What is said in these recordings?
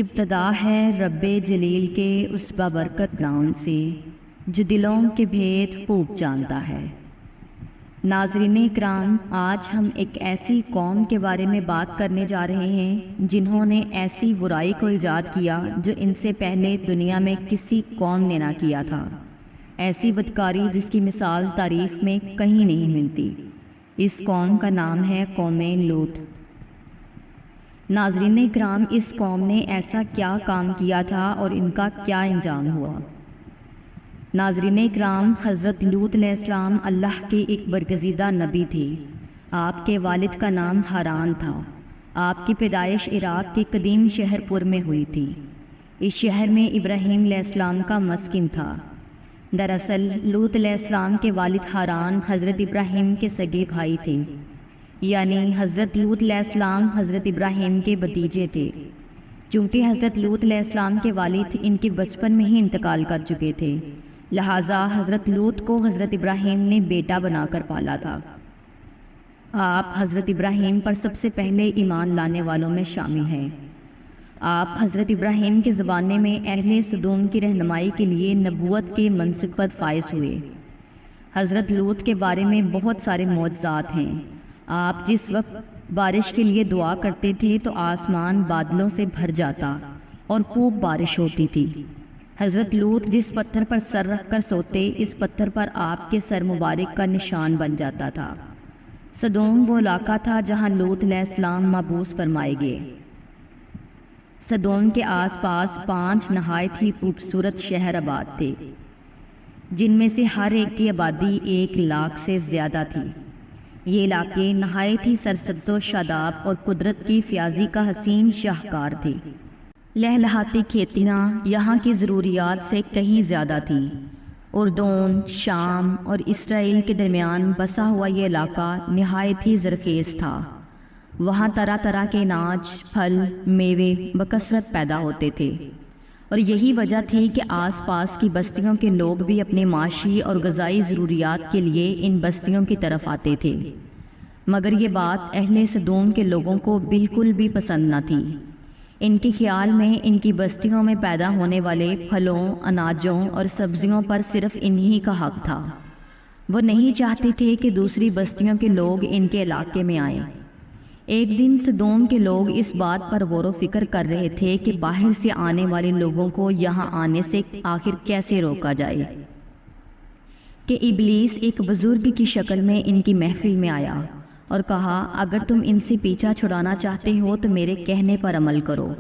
ابتدا ہے رب جلیل کے اس بابرکت نام سے جو دلوں کے بھید خوب جانتا ہے۔ ناظرین اکرام، آج ہم ایک ایسی قوم کے بارے میں بات کرنے جا رہے ہیں جنہوں نے ایسی برائی کو ایجاد کیا جو ان سے پہلے دنیا میں کسی قوم نے نہ کیا تھا، ایسی بدکاری جس کی مثال تاریخ میں کہیں نہیں ملتی۔ اس قوم کا نام ہے قوم لوط۔ ناظرین اکرام، اس قوم نے ایسا کیا کام کیا تھا اور ان کا کیا انجام ہوا؟ ناظرین اکرام، حضرت لوط علیہ السلام اللہ کے ایک برگزیدہ نبی تھے۔ آپ کے والد کا نام حاران تھا۔ آپ کی پیدائش عراق کے قدیم شہر پر میں ہوئی تھی۔ اس شہر میں ابراہیم علیہ السلام کا مسکن تھا۔ دراصل لوط علیہ السلام کے والد حاران حضرت ابراہیم کے سگے بھائی تھے، یعنی حضرت لوط علیہ السلام حضرت ابراہیم کے بھتیجے تھے۔ چونکہ حضرت لوط علیہ السلام کے والد ان کے بچپن میں ہی انتقال کر چکے تھے، لہٰذا حضرت لوط کو حضرت ابراہیم نے بیٹا بنا کر پالا تھا۔ آپ حضرت ابراہیم پر سب سے پہلے ایمان لانے والوں میں شامل ہیں۔ آپ حضرت ابراہیم کے زمانے میں اہل سدوم کی رہنمائی کے لیے نبوت کے منصب پر فائز ہوئے۔ حضرت لوط کے بارے میں بہت سارے معجزات ہیں۔ آپ جس وقت بارش کے لیے دعا کرتے تھے تو آسمان بادلوں سے بھر جاتا اور خوب بارش ہوتی تھی۔ حضرت لوط جس پتھر پر سر رکھ کر سوتے، اس پتھر پر آپ کے سر مبارک کا نشان بن جاتا تھا۔ سدوم وہ علاقہ تھا جہاں لوط علیہ السلام مبعوث فرمائے گئے۔ سدوم کے آس پاس 5 نہایت ہی خوبصورت شہر آباد تھے، جن میں سے ہر ایک کی آبادی 1 لاکھ سے زیادہ تھی۔ یہ علاقے نہایت ہی سرسبز و شاداب اور قدرت کی فیاضی کا حسین شاہکار تھے۔ لہلہاتی کھیتیاں یہاں کی ضروریات سے کہیں زیادہ تھیں۔ اردن، شام اور اسرائیل کے درمیان بسا ہوا یہ علاقہ نہایت ہی زرخیز تھا۔ وہاں طرح طرح کے اناج، پھل، میوے بکثرت پیدا ہوتے تھے، اور یہی وجہ تھی کہ آس پاس کی بستیوں کے لوگ بھی اپنے معاشی اور غذائی ضروریات کے لیے ان بستیوں کی طرف آتے تھے۔ مگر یہ بات اہل سدوم کے لوگوں کو بالکل بھی پسند نہ تھی۔ ان کے خیال میں ان کی بستیوں میں پیدا ہونے والے پھلوں، اناجوں اور سبزیوں پر صرف انہی کا حق تھا۔ وہ نہیں چاہتے تھے کہ دوسری بستیوں کے لوگ ان کے علاقے میں آئیں۔ ایک دن سدوم کے لوگ اس بات پر غور و فکر کر رہے تھے کہ باہر سے آنے والے لوگوں کو یہاں آنے سے آخر کیسے روکا جائے، کہ ابلیس ایک بزرگ کی شکل میں ان کی محفل میں آیا اور کہا، اگر تم ان سے پیچھا چھڑانا چاہتے ہو تو میرے کہنے پر عمل کرو۔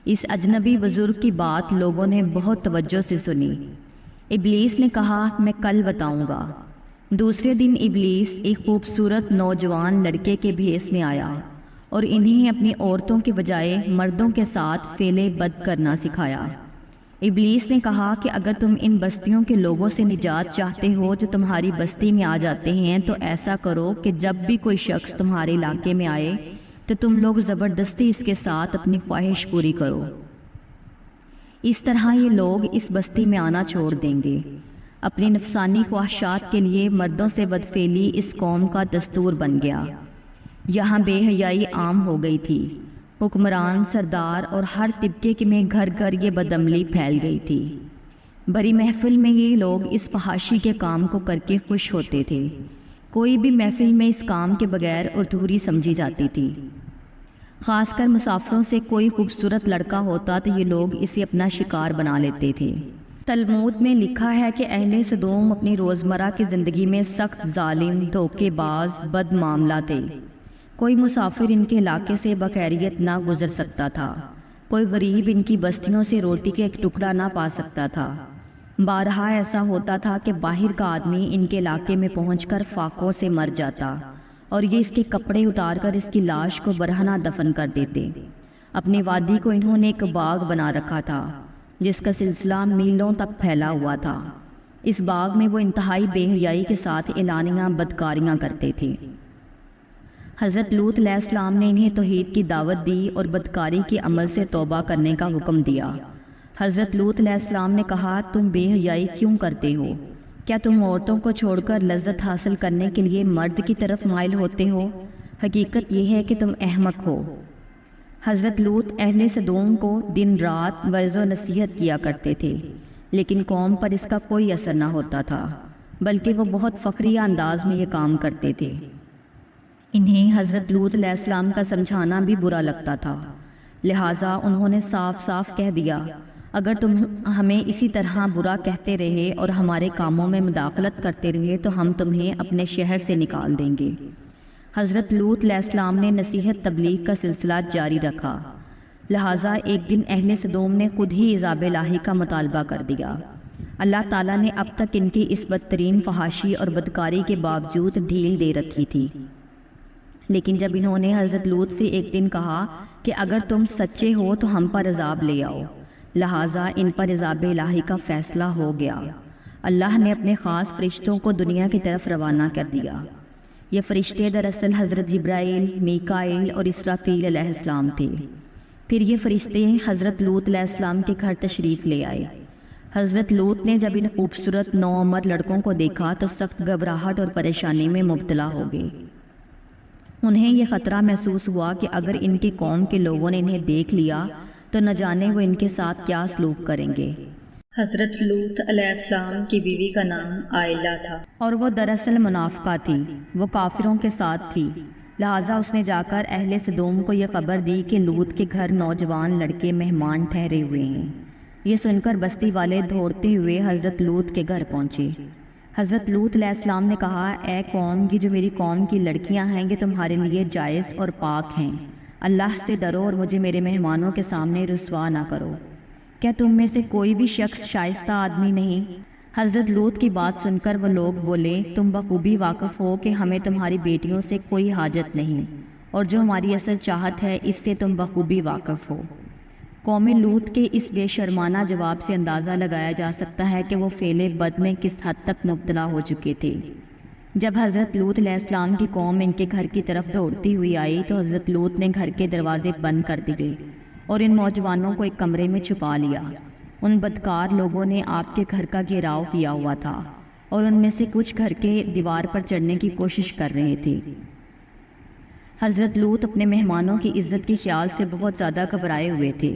اس اجنبی بزرگ کی بات لوگوں نے بہت توجہ سے سنی۔ ابلیس نے کہا، میں کل بتاؤں گا۔ دوسرے دن ابلیس ایک خوبصورت نوجوان لڑکے کے بھیس میں آیا اور انہیں اپنی عورتوں کے بجائے مردوں کے ساتھ فعل بد کرنا سکھایا۔ ابلیس نے کہا کہ اگر تم ان بستیوں کے لوگوں سے نجات چاہتے ہو جو تمہاری بستی میں آ جاتے ہیں، تو ایسا کرو کہ جب بھی کوئی شخص تمہارے علاقے میں آئے تو تم لوگ زبردستی اس کے ساتھ اپنی خواہش پوری کرو۔ اس طرح یہ لوگ اس بستی میں آنا چھوڑ دیں گے۔ اپنی نفسانی خواہشات کے لیے مردوں سے بدفعلی اس قوم کا دستور بن گیا۔ یہاں بے حیائی عام ہو گئی تھی۔ حکمران، سردار اور ہر طبقے کے میں گھر گھر یہ بدعملی پھیل گئی تھی۔ بڑی محفل میں یہ لوگ اس فحاشی کے کام کو کر کے خوش ہوتے تھے۔ کوئی بھی محفل میں اس کام کے بغیر ادھوری سمجھی جاتی تھی۔ خاص کر مسافروں سے کوئی خوبصورت لڑکا ہوتا تو یہ لوگ اسے اپنا شکار بنا لیتے تھے۔ تلمود میں لکھا ہے کہ اہل سدوم اپنی روزمرہ کی زندگی میں سخت ظالم، دھوکے باز، بد معاملہ تھے۔ کوئی مسافر ان کے علاقے سے بخیریت نہ گزر سکتا تھا۔ کوئی غریب ان کی بستیوں سے روٹی کا ایک ٹکڑا نہ پا سکتا تھا۔ بارہا ایسا ہوتا تھا کہ باہر کا آدمی ان کے علاقے میں پہنچ کر فاقوں سے مر جاتا اور یہ اس کے کپڑے اتار کر اس کی لاش کو برہنہ دفن کر دیتے۔ اپنی وادی کو انہوں نے ایک باغ بنا رکھا تھا جس کا سلسلہ میلوں تک پھیلا ہوا تھا۔ اس باغ میں وہ انتہائی بے حیائی کے ساتھ اعلانیہ بدکاریاں کرتے تھے۔ حضرت لوط علیہ السلام نے انہیں توحید کی دعوت دی اور بدکاری کے عمل سے توبہ کرنے کا حکم دیا۔ حضرت لوط علیہ السلام نے کہا، تم بے حیائی کیوں کرتے ہو؟ کیا تم عورتوں کو چھوڑ کر لذت حاصل کرنے کے لیے مرد کی طرف مائل ہوتے ہو؟ حقیقت یہ ہے کہ تم احمق ہو۔ حضرت لوط اہل سدوم کو دن رات وعظ و نصیحت کیا کرتے تھے، لیکن قوم پر اس کا کوئی اثر نہ ہوتا تھا، بلکہ وہ بہت فخریہ انداز میں یہ کام کرتے تھے۔ انہیں حضرت لوط علیہ السلام کا سمجھانا بھی برا لگتا تھا، لہٰذا انہوں نے صاف صاف کہہ دیا، اگر تم ہمیں اسی طرح برا کہتے رہے اور ہمارے کاموں میں مداخلت کرتے رہے تو ہم تمہیں اپنے شہر سے نکال دیں گے۔ حضرت لوط علیہ السلام نے نصیحت تبلیغ کا سلسلہ جاری رکھا، لہٰذا ایک دن اہل سدوم نے خود ہی عذاب الہی کا مطالبہ کر دیا۔ اللہ تعالیٰ نے اب تک ان کی اس بدترین فحاشی اور بدکاری کے باوجود ڈھیل دے رکھی تھی، لیکن جب انہوں نے حضرت لوط سے ایک دن کہا کہ اگر تم سچے ہو تو ہم پر عذاب لے آؤ، لہٰذا ان پر عذاب الہی کا فیصلہ ہو گیا۔ اللہ نے اپنے خاص فرشتوں کو دنیا کی طرف روانہ کر دیا۔ یہ فرشتے دراصل حضرت جبرائیل، میکائیل اور اسرافیل علیہ السلام تھے۔ پھر یہ فرشتے حضرت لوط علیہ السلام کے گھر تشریف لے آئے۔ حضرت لوط نے جب ان خوبصورت نوعمر لڑکوں کو دیکھا تو سخت گھبراہٹ اور پریشانی میں مبتلا ہو گئے۔ انہیں یہ خطرہ محسوس ہوا کہ اگر ان کی قوم کے لوگوں نے انہیں دیکھ لیا تو نہ جانے وہ ان کے ساتھ کیا سلوک کریں گے۔ حضرت لوط علیہ السلام کی بیوی کا نام عائلہ تھا، اور وہ دراصل منافقہ تھی، وہ کافروں کے ساتھ تھی، لہٰذا اس نے جا کر اہل سدوم کو یہ خبر دی کہ لوط کے گھر نوجوان لڑکے مہمان ٹھہرے ہوئے ہیں۔ یہ سن کر بستی والے دوڑتے ہوئے حضرت لوط کے گھر پہنچے۔ حضرت لوط علیہ السلام نے کہا، اے قوم، یہ جو میری قوم کی لڑکیاں ہیں یہ تمہارے لیے جائز اور پاک ہیں، اللہ سے ڈرو اور مجھے میرے مہمانوں کے سامنے رسوا نہ کرو۔ کیا تم میں سے کوئی بھی شخص شائستہ آدمی نہیں؟ حضرت لوط کی بات سن کر وہ لوگ بولے، تم بخوبی واقف ہو کہ ہمیں تمہاری بیٹیوں سے کوئی حاجت نہیں، اور جو ہماری اصل چاہت ہے اس سے تم بخوبی واقف ہو۔ قوم لوط کے اس بے شرمانہ جواب سے اندازہ لگایا جا سکتا ہے کہ وہ فعل بد میں کس حد تک مبتلا ہو چکے تھے۔ جب حضرت لوط علیہ السلام کی قوم ان کے گھر کی طرف دوڑتی ہوئی آئی تو حضرت لوط نے گھر کے دروازے بند کر دیے اور ان نوجوانوں کو ایک کمرے میں چھپا لیا۔ ان بدکار لوگوں نے آپ کے گھر کا گھیراؤ کیا ہوا تھا اور ان میں سے کچھ گھر کے دیوار پر چڑھنے کی کوشش کر رہے تھے۔ حضرت لوط اپنے مہمانوں کی عزت کے خیال سے بہت زیادہ گھبرائے ہوئے تھے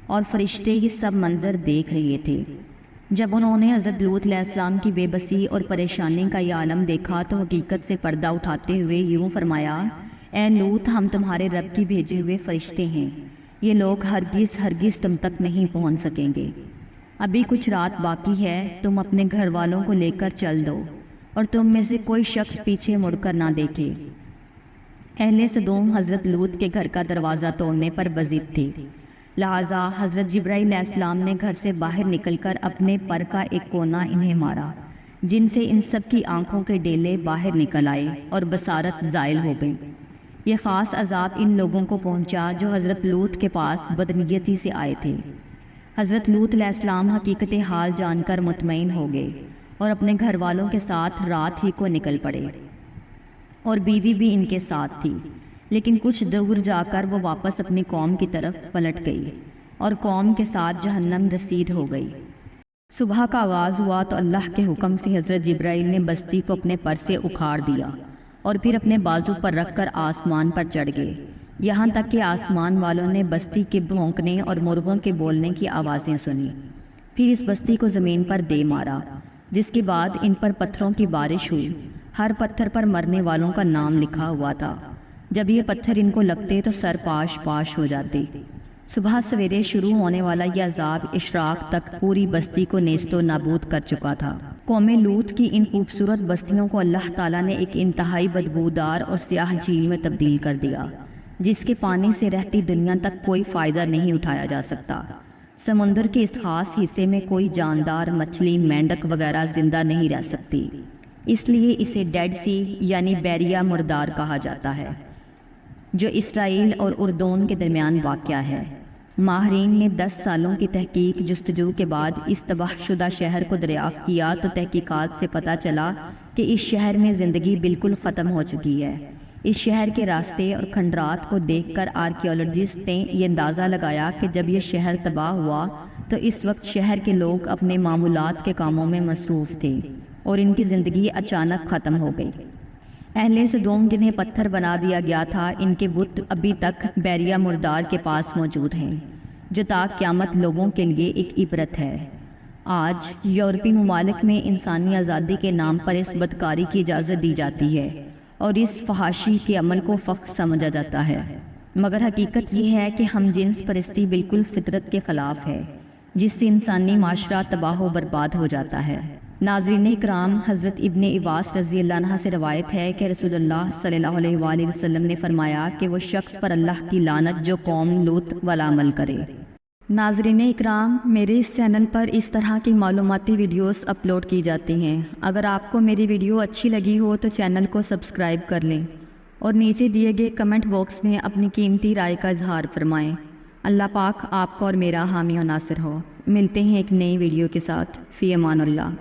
اور فرشتے یہ سب منظر دیکھ رہے تھے۔ جب انہوں نے حضرت لوط علیہ السلام کی بے بسی اور پریشانی کا یہ عالم دیکھا تو حقیقت سے پردہ اٹھاتے ہوئے یوں فرمایا، اے لوط، ہم تمہارے رب کی بھیجے ہوئے فرشتے ہیں، یہ لوگ ہرگز تم تک نہیں پہنچ سکیں گے۔ ابھی کچھ رات باقی ہے، تم اپنے گھر والوں کو لے کر چل دو اور تم میں سے کوئی شخص پیچھے مڑ کر نہ دیکھے۔ اہل سدوم حضرت لوط کے گھر کا دروازہ توڑنے پر بضد تھے، لہٰذا حضرت جبرائیل علیہ السلام نے گھر سے باہر نکل کر اپنے پر کا ایک کونا انہیں مارا، جن سے ان سب کی آنکھوں کے ڈیلے باہر نکل آئے اور بصارت زائل ہو گئی۔ یہ خاص عذاب ان لوگوں کو پہنچا جو حضرت لوط کے پاس بدنیتی سے آئے تھے۔ حضرت لوط علیہ السلام حقیقت حال جان کر مطمئن ہو گئے اور اپنے گھر والوں کے ساتھ رات ہی کو نکل پڑے، اور بیوی بھی ان کے ساتھ تھی، لیکن کچھ دور جا کر وہ واپس اپنی قوم کی طرف پلٹ گئی اور قوم کے ساتھ جہنم رسید ہو گئی۔ صبح کا آغاز ہوا تو اللہ کے حکم سے حضرت جبرائیل نے بستی کو اپنے پر سے اکھاڑ دیا اور پھر اپنے بازو پر رکھ کر آسمان پر چڑھ گئے، یہاں تک کہ آسمان والوں نے بستی کے بھونکنے اور مرغوں کے بولنے کی آوازیں سنی۔ پھر اس بستی کو زمین پر دے مارا، جس کے بعد ان پر پتھروں کی بارش ہوئی۔ ہر پتھر پر مرنے والوں کا نام لکھا ہوا تھا۔ جب یہ پتھر ان کو لگتے تو سر پاش پاش ہو جاتے۔ صبح سویرے شروع ہونے والا یہ عذاب اشراق تک پوری بستی کو نیست و نابود کر چکا تھا۔ قوم لوط کی ان خوبصورت بستیوں کو اللہ تعالیٰ نے ایک انتہائی بدبودار اور سیاہ جھیل میں تبدیل کر دیا، جس کے پانی سے رہتی دنیا تک کوئی فائدہ نہیں اٹھایا جا سکتا۔ سمندر کے اس خاص حصے میں کوئی جاندار مچھلی، مینڈک وغیرہ زندہ نہیں رہ سکتی، اس لیے اسے ڈیڈ سی یعنی بیریا مردار کہا جاتا ہے، جو اسرائیل اور اردون کے درمیان واقع ہے۔ ماہرین نے 10 سالوں کی تحقیق جستجو کے بعد اس تباہ شدہ شہر کو دریافت کیا تو تحقیقات سے پتہ چلا کہ اس شہر میں زندگی بالکل ختم ہو چکی ہے۔ اس شہر کے راستے اور کھنڈرات کو دیکھ کر آرکیولوجسٹ نے یہ اندازہ لگایا کہ جب یہ شہر تباہ ہوا تو اس وقت شہر کے لوگ اپنے معمولات کے کاموں میں مصروف تھے اور ان کی زندگی اچانک ختم ہو گئی۔ اہل صدوم جنہیں پتھر بنا دیا گیا تھا، ان کے بت ابھی تک بیریہ مردار کے پاس موجود ہیں، جو تا قیامت لوگوں کے لیے ایک عبرت ہے۔ آج یورپی ممالک میں انسانی آزادی کے نام پر اس بدکاری کی اجازت دی جاتی ہے اور اس فحاشی کے عمل کو فخر سمجھا جاتا ہے، مگر حقیقت یہ ہے کہ ہم جنس پرستی بالکل فطرت کے خلاف ہے، جس سے انسانی معاشرہ تباہ و برباد ہو جاتا ہے۔ ناظرین اکرام، حضرت ابن عباس رضی اللہ عنہ سے روایت ہے کہ رسول اللہ صلی اللہ علیہ وآلہ وسلم نے فرمایا کہ وہ شخص پر اللہ کی لعنت جو قوم لوط والا عمل کرے۔ ناظرین اکرام، میرے اس چینل پر اس طرح کی معلوماتی ویڈیوز اپلوڈ کی جاتی ہیں۔ اگر آپ کو میری ویڈیو اچھی لگی ہو تو چینل کو سبسکرائب کر لیں اور نیچے دیے گئے کمنٹ باکس میں اپنی قیمتی رائے کا اظہار فرمائیں۔ اللہ پاک آپ کا اور میرا حامی و ناصر ہو۔ ملتے ہیں ایک نئی ویڈیو کے ساتھ۔ فی امان اللہ۔